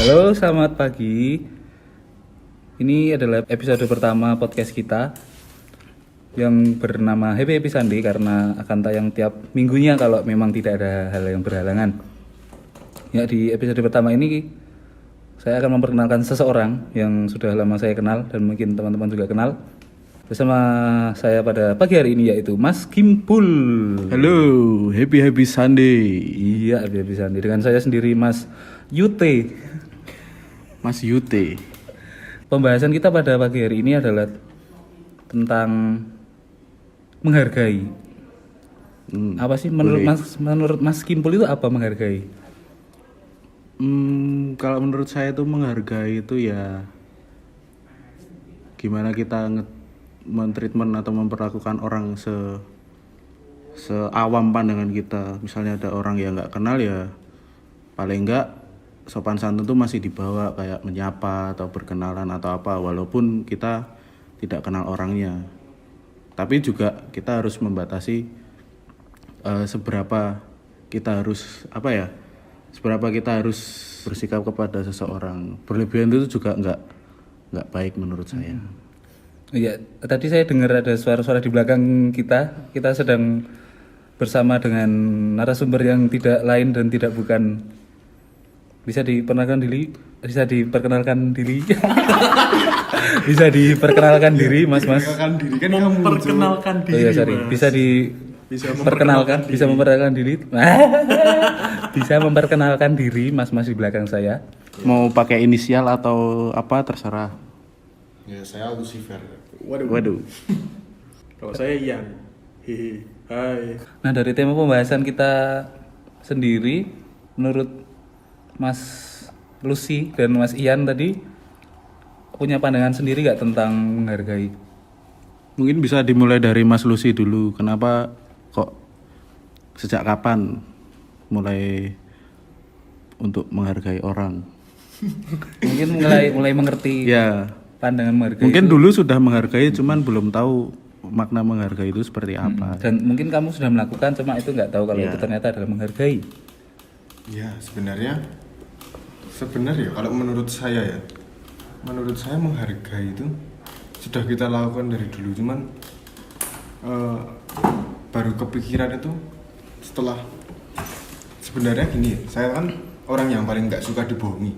Halo, selamat pagi. Ini adalah episode pertama podcast kita yang bernama Happy Happy Sunday karena akan tayang tiap minggunya kalau memang tidak ada hal yang berhalangan. Ya, di episode pertama ini saya akan memperkenalkan seseorang yang sudah lama saya kenal dan mungkin teman-teman juga kenal. Bersama saya pada pagi hari ini yaitu Mas Kimpul. Halo, happy Sunday. Iya, Happy Happy Sunday. Dengan saya sendiri Mas Yute. Mas Yute. Pembahasan kita pada pagi hari ini adalah tentang menghargai. Apa sih menurut Mas Kimpul itu apa menghargai? Kalau menurut saya itu menghargai itu ya gimana kita mentreatment atau memperlakukan orang seawam pandangan kita. Misalnya ada orang yang nggak kenal ya paling nggak sopan santun tuh masih dibawa, kayak menyapa atau berkenalan atau apa, walaupun kita tidak kenal orangnya. Tapi juga kita harus membatasi seberapa kita harus bersikap kepada seseorang. Berlebihan itu juga nggak baik menurut saya. Iya, tadi saya dengar ada suara-suara di belakang kita. Kita sedang bersama dengan narasumber yang tidak lain dan tidak bukan. Bisa diperkenalkan diri? Bisa diperkenalkan diri, Mas. Memperkenalkan diri kan memperkenalkan diri. Oh iya, sorry. Bisa memperkenalkan diri. Bisa memperkenalkan diri, Mas di belakang saya. Mau pakai inisial atau apa terserah. Ya, saya Lucifer. Waduh. Kalau saya Ian. Hihi. Hai. Nah, dari tema pembahasan kita sendiri, menurut Mas Lucy dan Mas Ian tadi punya pandangan sendiri nggak tentang menghargai? Mungkin bisa dimulai dari Mas Lucy dulu. Kenapa kok sejak kapan mulai untuk menghargai orang? Mungkin mulai mengerti Ya, pandangan menghargai. mungkin itu. dulu sudah menghargai cuman belum tahu makna menghargai itu seperti apa. Dan mungkin kamu sudah melakukan, cuma itu nggak tahu kalau Ya. itu ternyata adalah menghargai. Ya, sebenarnya kalau menurut saya menghargai itu sudah kita lakukan dari dulu, cuman baru kepikiran itu setelah. Sebenarnya gini, saya kan orang yang paling nggak suka dibohongi.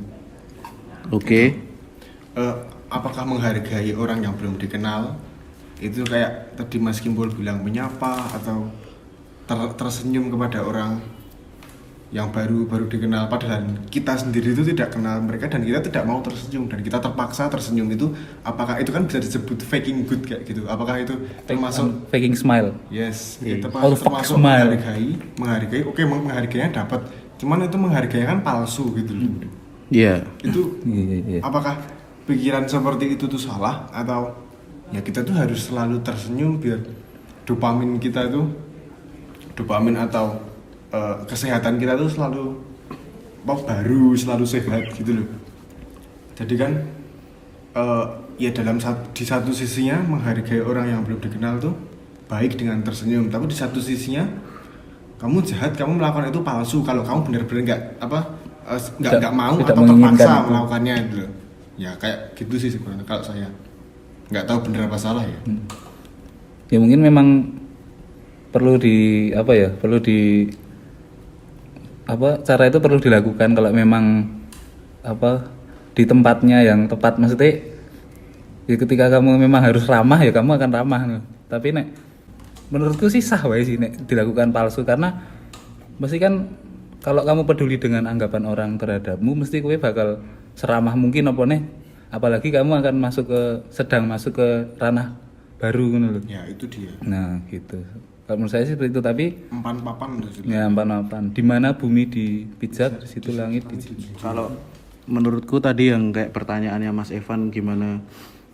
Oke. Apakah menghargai orang yang belum dikenal itu kayak tadi Mas Kimpul bilang menyapa atau tersenyum kepada orang yang baru dikenal, padahal kita sendiri itu tidak kenal mereka dan kita tidak mau tersenyum dan kita terpaksa tersenyum, itu apakah itu kan bisa disebut faking good kayak gitu? Apakah itu termasuk Faking smile? yes, Iya. itu All fuck termasuk smile. menghargai. Oke, menghargainya dapat, cuman itu menghargainya kan palsu gitu loh. Iya. Itu Iya. apakah pikiran seperti itu tuh salah, atau ya kita tuh harus selalu tersenyum biar dopamin atau kesehatan kita tuh selalu selalu sehat gitu loh. Jadi kan ya di satu sisinya menghargai orang yang belum dikenal tuh baik dengan tersenyum, tapi di satu sisinya kamu jahat, kamu melakukan itu palsu kalau kamu benar-benar nggak mau tidak atau terpaksa itu. melakukannya gitu loh. Ya kayak gitu sih sebenarnya kalau saya. Nggak tahu benar apa salah ya. Ya mungkin memang cara itu perlu dilakukan kalau memang di tempatnya yang tepat. Maksudnya ya ketika kamu memang harus ramah ya kamu akan ramah. Tapi menurutku sih sah wae sih dilakukan palsu, karena mesti kan kalau kamu peduli dengan anggapan orang terhadapmu mesti kowe bakal seramah mungkin apalagi kamu akan sedang masuk ke ranah baru gitu loh. Ya itu dia. Nah, gitu. Kalau menurut saya sih seperti itu, tapi Empan papan gitu. ya empan-empan. Di mana bumi dipijak, di situ langit dijunjung. Kalau menurutku tadi yang kayak pertanyaannya Mas Evan, gimana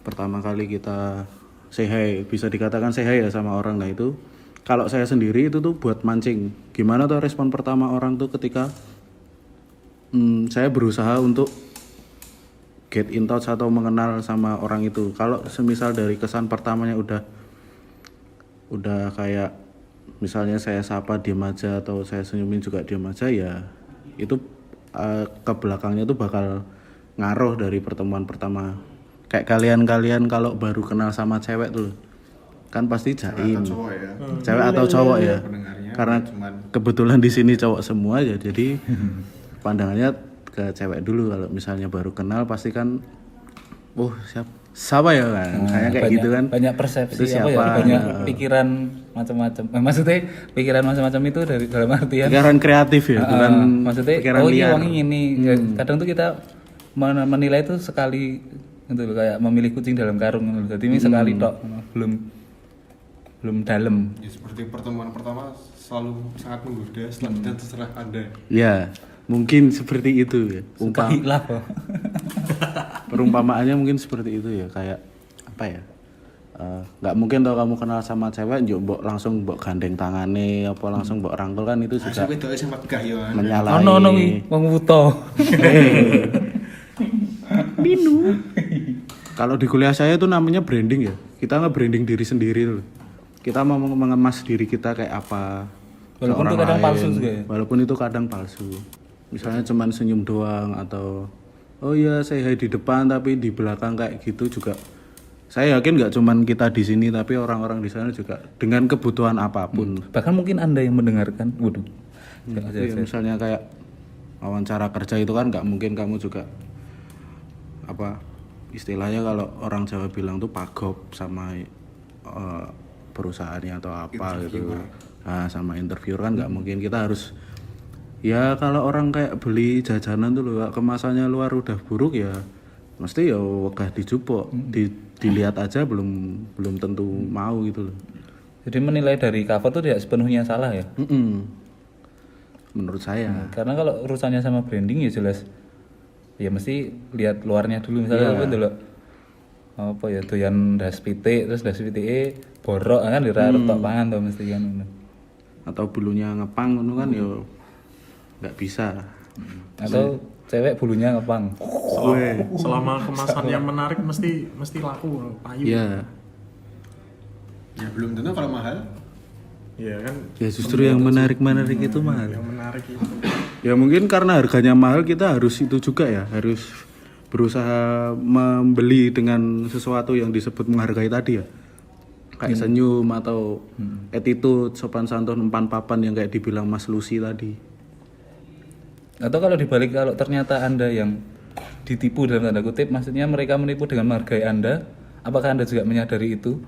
pertama kali kita say hi, bisa dikatakan say hi ya sama orang. Nah itu kalau saya sendiri itu tuh buat mancing. Gimana tuh respon pertama orang tuh ketika saya berusaha untuk get in touch atau mengenal sama orang itu. Kalau semisal dari kesan pertamanya udah kayak misalnya saya sapa diam aja atau saya senyumin juga diam aja, ya itu ke belakangnya tuh bakal ngaruh dari pertemuan pertama. Kayak kalian kalau baru kenal sama cewek tuh kan pasti jaim. Atau cowok ya. Cewek atau cowok ya. Pendengarnya Karena cuman- kebetulan di sini cowok semua ya, jadi pandangannya ke cewek dulu. Kalau misalnya baru kenal pasti kan siapa ya kan, kayak banyak, gitu kan. banyak persepsi Itu apa ya, siapa? banyak pikiran macam-macam. Maksudnya pikiran macam-macam itu dari dalam artian Pikiran kreatif ya, bukan maksudnya pikiran oh iya liar. wangi ini. Kadang tuh kita menilai itu sekali gitu loh, kayak memilih kucing dalam karung gitu loh. Jadi ini sekali tok, belum dalam. Ya, seperti pertemuan pertama selalu sangat menggoda, selanjutnya terserah Anda. Ya, mungkin seperti itu ya. Suka hilaf kok. Perumpamaannya mungkin seperti itu ya, kayak apa ya? Nggak mungkin tau kamu kenal sama cewek, mbok langsung mbok gandeng tangane, apa langsung mbok rangkul kan, itu juga Saya itu sempat gah ya. menyalahi. Ono wong wuto. Minu. Kalau di kuliah saya itu namanya branding ya. Kita nge-branding diri sendiri loh. Kita mau mengemas diri kita kayak apa. Walaupun ke itu orang kadang lain. palsu juga ya? Walaupun itu kadang palsu. Misalnya cuman senyum doang atau oh iya saya di depan tapi di belakang kayak gitu juga. Saya yakin nggak cuman kita di sini tapi orang-orang di sana juga dengan kebutuhan apapun. Bahkan mungkin Anda yang mendengarkan. Waduh. Iya, misalnya kayak wawancara kerja itu kan nggak mungkin kamu juga apa istilahnya kalau orang Jawa bilang tuh pagop sama perusahaannya atau apa gitu. Nah, sama interviewer kan nggak mungkin, kita harus ya kalau orang kayak beli jajanan tuh loh kemasannya luar udah buruk ya mesti ya wegah dijupuk, dilihat aja belum tentu mau gitu loh. Jadi menilai dari cover tuh tidak sepenuhnya salah ya. Menurut saya. Karena kalau urusannya sama branding ya jelas ya mesti lihat luarnya dulu, misalnya apa dulu apa ya doyan das pitik terus das pitike borok kan dira tok pangan tuh mesti kan. Atau bulunya ngepang ngono kan ya nggak bisa. Atau cewek bulunya ngepang. Selama kemasan yang menarik mesti laku payu. Iya. Ya belum tentu kalau mahal. Iya kan, Ya justru yang menarik itu mahal. yang menarik itu. Ya mungkin karena harganya mahal kita harus itu juga ya, harus berusaha membeli dengan sesuatu yang disebut menghargai tadi ya. Kayak senyum atau attitude, sopan santun, umpan papan yang kayak dibilang Mas Lucy tadi. Atau kalau dibalik, kalau ternyata Anda yang ditipu dalam tanda kutip, maksudnya mereka menipu dengan menghargai Anda, apakah Anda juga menyadari itu?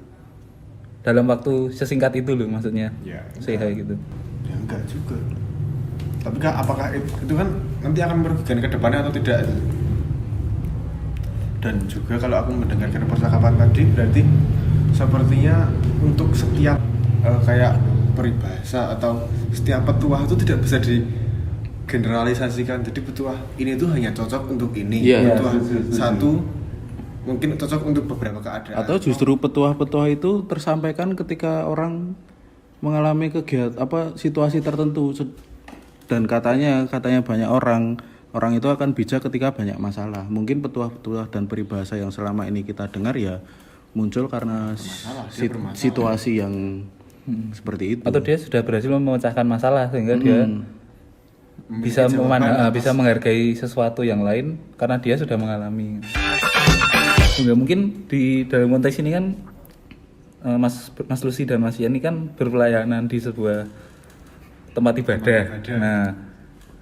Dalam waktu sesingkat itu loh maksudnya. Ya, Say hi gitu. Ya enggak juga. Tapi kan apakah itu kan nanti akan merugikan ke depannya atau tidak? Dan juga kalau aku mendengarkan percakapan tadi berarti sepertinya untuk setiap kayak peribahasa atau setiap petuah itu tidak bisa digeneralisasikan. Jadi petuah ini tuh hanya cocok untuk ini. Iya. Petuah satu mungkin cocok untuk beberapa keadaan. Atau justru petuah-petuah itu tersampaikan ketika orang mengalami situasi tertentu dan katanya banyak orang itu akan bijak ketika banyak masalah. Mungkin petuah-petuah dan peribahasa yang selama ini kita dengar ya muncul karena situasi yang seperti itu. Atau dia sudah berhasil memecahkan masalah sehingga dia bisa menghargai sesuatu yang lain karena dia sudah mengalami. Enggak mungkin di dalam konteks ini kan Mas Lucy dan Mas Yani kan berpelayanan di sebuah tempat ibadah. Nah,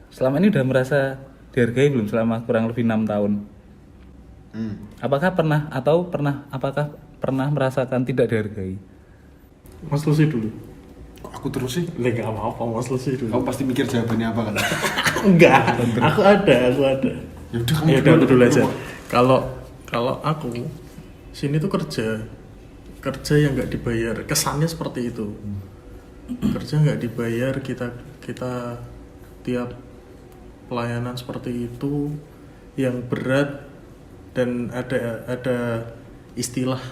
selama ini udah merasa dihargai belum selama kurang lebih 6 tahun? Apakah pernah merasakan tidak dihargai? Mas Lucy dulu. Kok aku terus sih? Enggak apa-apa, Mas Lucy dulu. Kamu pasti mikir jawabannya apa kan? Enggak, aku ada. Ya udah kamu Ya udah aku dulu aja. Kalau aku sini tuh kerja yang nggak dibayar, kesannya seperti itu. Kerja nggak dibayar, kita tiap pelayanan seperti itu yang berat dan ada istilah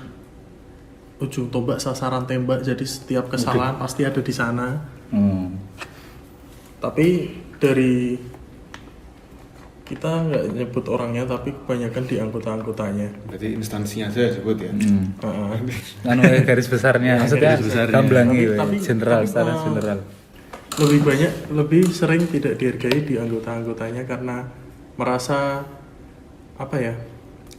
ujung tombak sasaran tembak, jadi setiap kesalahan pasti ada di sana. Tapi dari kita nggak nyebut orangnya, tapi kebanyakan di anggota-anggotanya. Berarti instansinya saja sebut ya. Garis besarnya, maksudnya gamblang Tapi general, secara general. Lebih sering tidak dihargai di anggota-anggotanya karena merasa apa ya,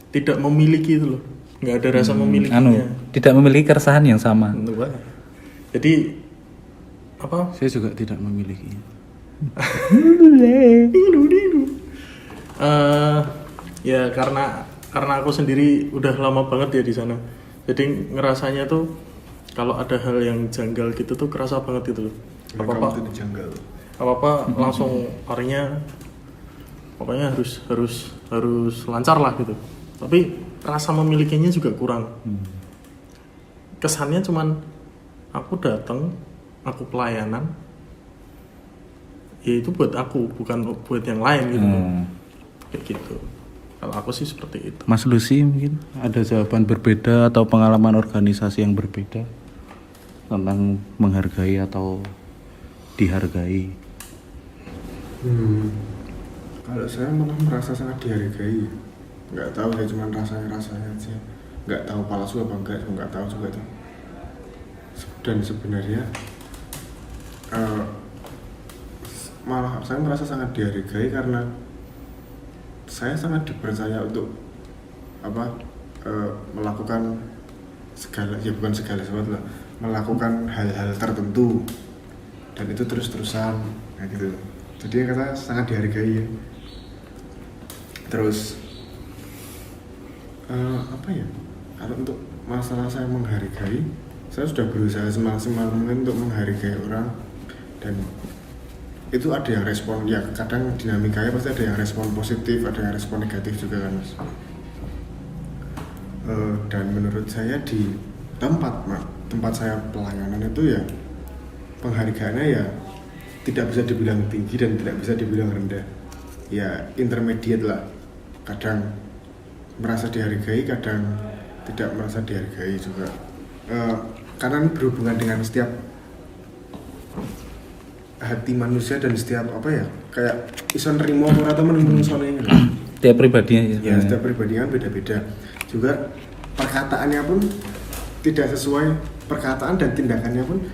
tidak memiliki itu loh, nggak ada rasa memilikinya. Tidak memiliki keresahan yang sama. Wah. Jadi apa? Saya juga tidak memiliki. Ya karena aku sendiri udah lama banget ya di sana. Jadi ngerasanya tuh kalau ada hal yang janggal gitu tuh kerasa banget gitu loh. Apa-apa Kamu tuh janggal. apa-apa langsung larinya, pokoknya harus lancar lah gitu. Tapi rasa memilikinya juga kurang. Kesannya cuman aku datang, aku pelayanan, ya itu buat aku, bukan buat yang lain gitu. Kayak gitu. Kalau aku sih seperti itu. Mas Lucy mungkin ada jawaban berbeda atau pengalaman organisasi yang berbeda tentang menghargai atau dihargai. Kalau saya malah merasa sangat dihargai. Nggak tahu ya, cuma rasanya aja. Nggak tahu palsu apa enggak, nggak tahu juga tuh. Dan sebenarnya malah saya merasa sangat dihargai karena saya sangat dipercaya untuk melakukan segala, ya bukan segala sesuatu lah, melakukan hal-hal tertentu, dan itu terus-terusan kayak gitu. Jadi kata sangat dihargai ya. Terus apa ya, kalau untuk masalah saya menghargai, saya sudah berusaha semaksimal mungkin untuk menghargai orang, dan itu ada yang respon, ya kadang dinamikanya pasti ada yang respon positif, ada yang respon negatif juga kan Mas. Dan menurut saya di tempat saya pelayanan itu ya penghargaannya ya tidak bisa dibilang tinggi dan tidak bisa dibilang rendah, ya intermediate lah. Kadang merasa dihargai, kadang tidak merasa dihargai juga, karena berhubungan dengan setiap hati manusia dan setiap apa ya, kayak iso nerimo atau menunggu soalnya gitu. Tiap pribadinya Ya setiap pribadi kan beda-beda. Juga perkataannya pun tidak sesuai, perkataan dan tindakannya pun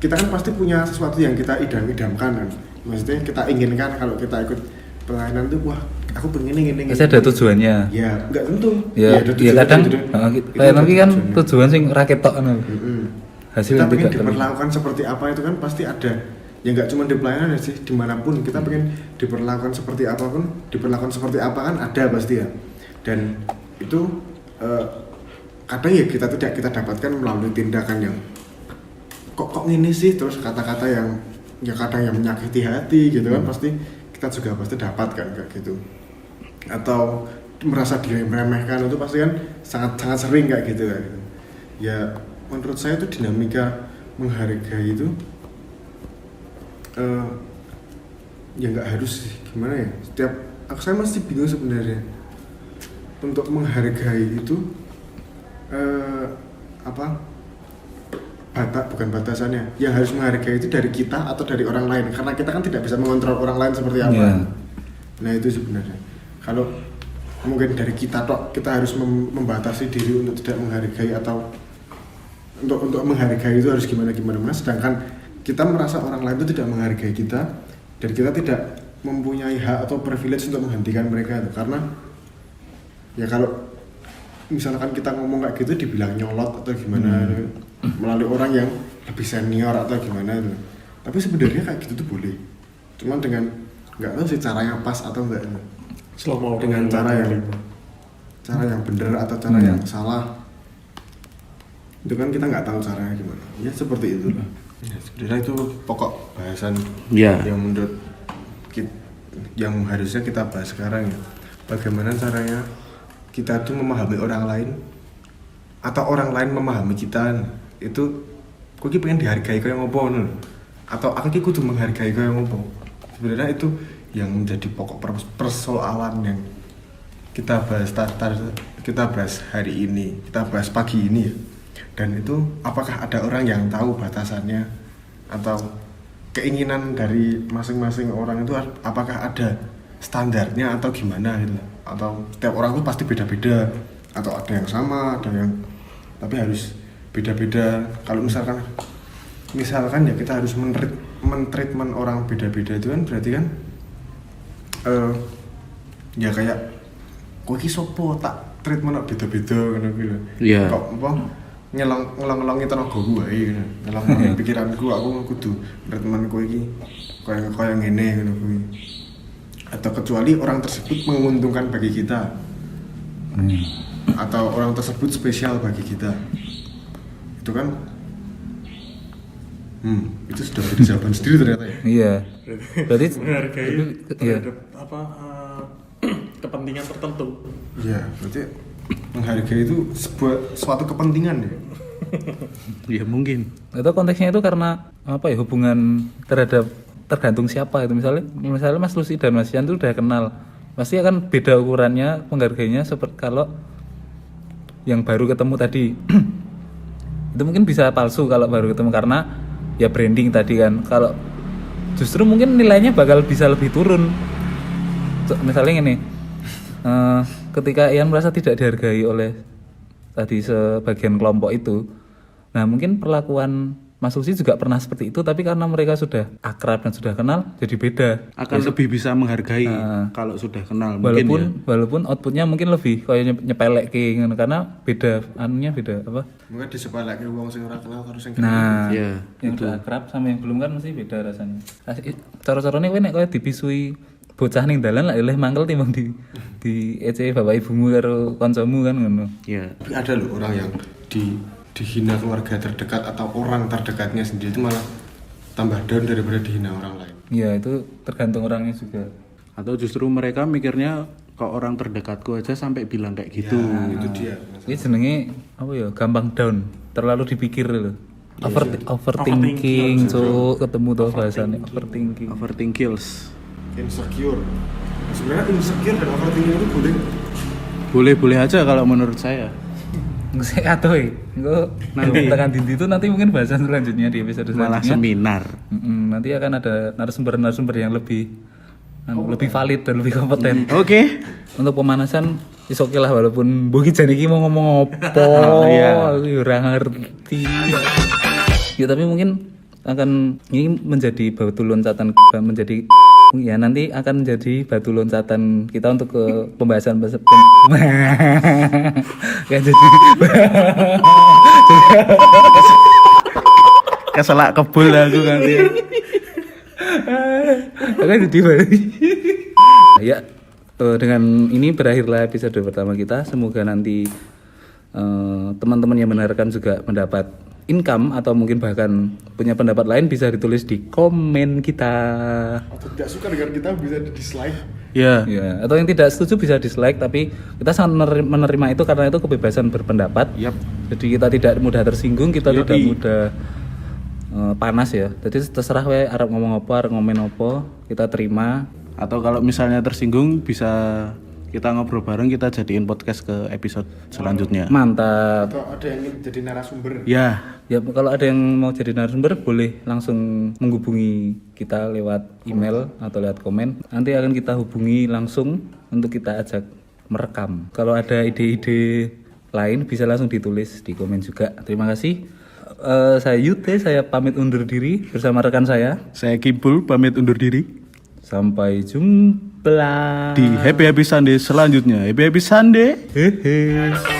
kita kan pasti punya sesuatu yang kita idam-idamkan kan. Maksudnya kita inginkan kalau kita ikut pelayanan tuh, wah aku pengen ini. pasti ada tujuannya. Ya nggak tentu. Ya, ada ya kadang pelayanan ini kan tujuannya. tujuan sing raket tok kan. Hasil Kita yang pengen tidak diperlakukan seperti apa itu kan pasti ada. Ya nggak cuma di pelayanan ya sih, dimanapun kita pengen diperlakukan seperti apapun, diperlakukan seperti apa kan ada pasti ya. Dan itu kadang ya kita tidak kita dapatkan melalui tindakan yang kok ini sih, terus kata-kata yang ya kadang yang menyakiti hati gitu kan, pasti kita juga pasti dapatkan kayak gitu. Atau merasa diremehkan itu pasti kan sangat sering kayak gitu kan. Ya menurut saya itu dinamika menghargai itu ya nggak harus sih, gimana ya, saya masih bingung sebenarnya untuk menghargai itu bukan batasannya, yang harus menghargai itu dari kita atau dari orang lain, karena kita kan tidak bisa mengontrol orang lain seperti apa. Nah itu sebenarnya kalau mungkin dari kita tok, kita harus membatasi diri untuk tidak menghargai, atau untuk menghargai itu harus gimana, sedangkan kita merasa orang lain itu tidak menghargai kita, dan kita tidak mempunyai hak atau privilege untuk menghentikan mereka itu. Karena ya kalau misalkan kita ngomong kayak gitu dibilang nyolot atau gimana melalui orang yang lebih senior atau gimana itu, tapi sebenarnya kayak gitu tuh boleh, cuman dengan nggak tahu sih caranya pas atau enggak, Selama dengan cara yang benar atau cara yang salah, itu kan kita nggak tahu caranya gimana. Ya seperti itu lah. Ya, sebenarnya itu pokok bahasan yang menurut yang harusnya kita bahas sekarang ya. Bagaimana caranya kita tuh memahami orang lain atau orang lain memahami kita. Itu kok pengen dihargai kayak ngopo, atau aku kudu menghargai kayak ngopo. Sebenarnya itu yang menjadi pokok persoalan yang kita bahas hari ini, kita bahas pagi ini ya. Dan itu apakah ada orang yang tahu batasannya, atau keinginan dari masing-masing orang itu apakah ada standarnya atau gimana gitu, atau setiap orang itu pasti beda-beda, atau ada yang sama, ada yang tapi harus beda-beda. Kalau misalkan ya kita harus men-treatment orang beda-beda itu kan berarti kan ya kayak kowe iki sopo tak treatment beda-beda ngono kuwi lho. Iya. Kok apa ngelong-ngelongi tenagaku wae ngono. Ngelong pikiranku aku kudu treatment kowe iki kaya ngene ngono kuwi. Atau kecuali orang tersebut menguntungkan bagi kita. Atau orang tersebut spesial bagi kita. Itu kan itu sudah menjadi jawaban sendiri ternyata ya. Iya. Berarti Menghargai iya. terhadap kepentingan tertentu. Iya, berarti menghargai itu suatu kepentingan ya. Ya mungkin. Itu konteksnya itu karena apa ya, hubungan tergantung siapa itu. Misalnya Mas Lucy dan Mas Yan itu udah kenal, pasti akan beda ukurannya menghargainya seperti kalau yang baru ketemu tadi. Itu mungkin bisa palsu kalau baru ketemu karena ya branding tadi kan. Kalau justru mungkin nilainya bakal bisa lebih turun. Misalnya gini, ketika Ian merasa tidak dihargai oleh tadi sebagian kelompok itu, nah mungkin perlakuan Mas Lucy juga pernah seperti itu, tapi karena mereka sudah akrab dan sudah kenal, jadi beda. Akan lebih bisa menghargai kalau sudah kenal mungkin ya. Walaupun outputnya mungkin lebih kayak nyepelek karena beda anunya beda apa? Mungkin disepeleke wong sing ora kenal karo sing kenal. Nah, Iya, yang udah akrab sama yang belum kan mesti beda rasanya. Cara-carane kowe nek koyo dipisui bocah ning dalan lek mangkel timbang di ece bapak ibumu karo kancamu kan ngono. Iya. Tapi ada loh orang yang dihina keluarga terdekat atau orang terdekatnya sendiri itu malah tambah down daripada dihina orang lain. Iya, itu tergantung orangnya juga. Atau justru mereka mikirnya kok orang terdekatku aja sampai bilang kayak gitu. Ya, itu dia. Ini jenenge apa ya? Gampang down, terlalu dipikir loh. Overthinking, cuk, ketemu tuh bahasannya overthinking. Overthink kills. Insecure. Sebenarnya insecure dan overthinking itu Boleh-boleh aja kalau menurut saya. Nggak atau nanti tekan dindi itu nanti mungkin bahasan selanjutnya di episode Malah selanjutnya. seminar. Nanti akan ada narasumber yang lebih valid dan lebih kompeten. Oke. Untuk pemanasan is oke lah, walaupun Bogi jane iki mau ngomong apa. Iya. Aku ora ngerti. Ya tapi mungkin akan ini menjadi batu loncatan nanti akan menjadi batu loncatan kita untuk ke pembahasan kan jadi Keselak kebul aku nanti. akan jadi ya dengan ini berakhirlah episode pertama kita. Semoga nanti teman-teman yang mendengarkan juga mendapat income atau mungkin bahkan punya pendapat lain, bisa ditulis di komen kita. Atau tidak suka dengan kita bisa di dislike. Ya. Ya, atau yang tidak setuju bisa dislike, tapi kita sangat menerima itu karena itu kebebasan berpendapat. Yap. Jadi kita tidak mudah tersinggung, kita Yoi. tidak mudah panas ya. Jadi terserah we arep ngomong apa, arep ngomen apa, kita terima. Atau kalau misalnya tersinggung bisa kita ngobrol bareng, kita jadiin podcast ke episode selanjutnya. Mantap. Atau ada yang ingin jadi narasumber. Ya. Ya kalau ada yang mau jadi narasumber boleh langsung menghubungi kita lewat email atau lewat komen. Nanti akan kita hubungi langsung untuk kita ajak merekam. Kalau ada ide-ide lain bisa langsung ditulis di komen juga. Terima kasih. Saya Yute, saya pamit undur diri bersama rekan saya. Saya Kimpul pamit undur diri. Sampai jumpa Di Happy Happy Sunday selanjutnya. Happy Happy Sunday. Hehe.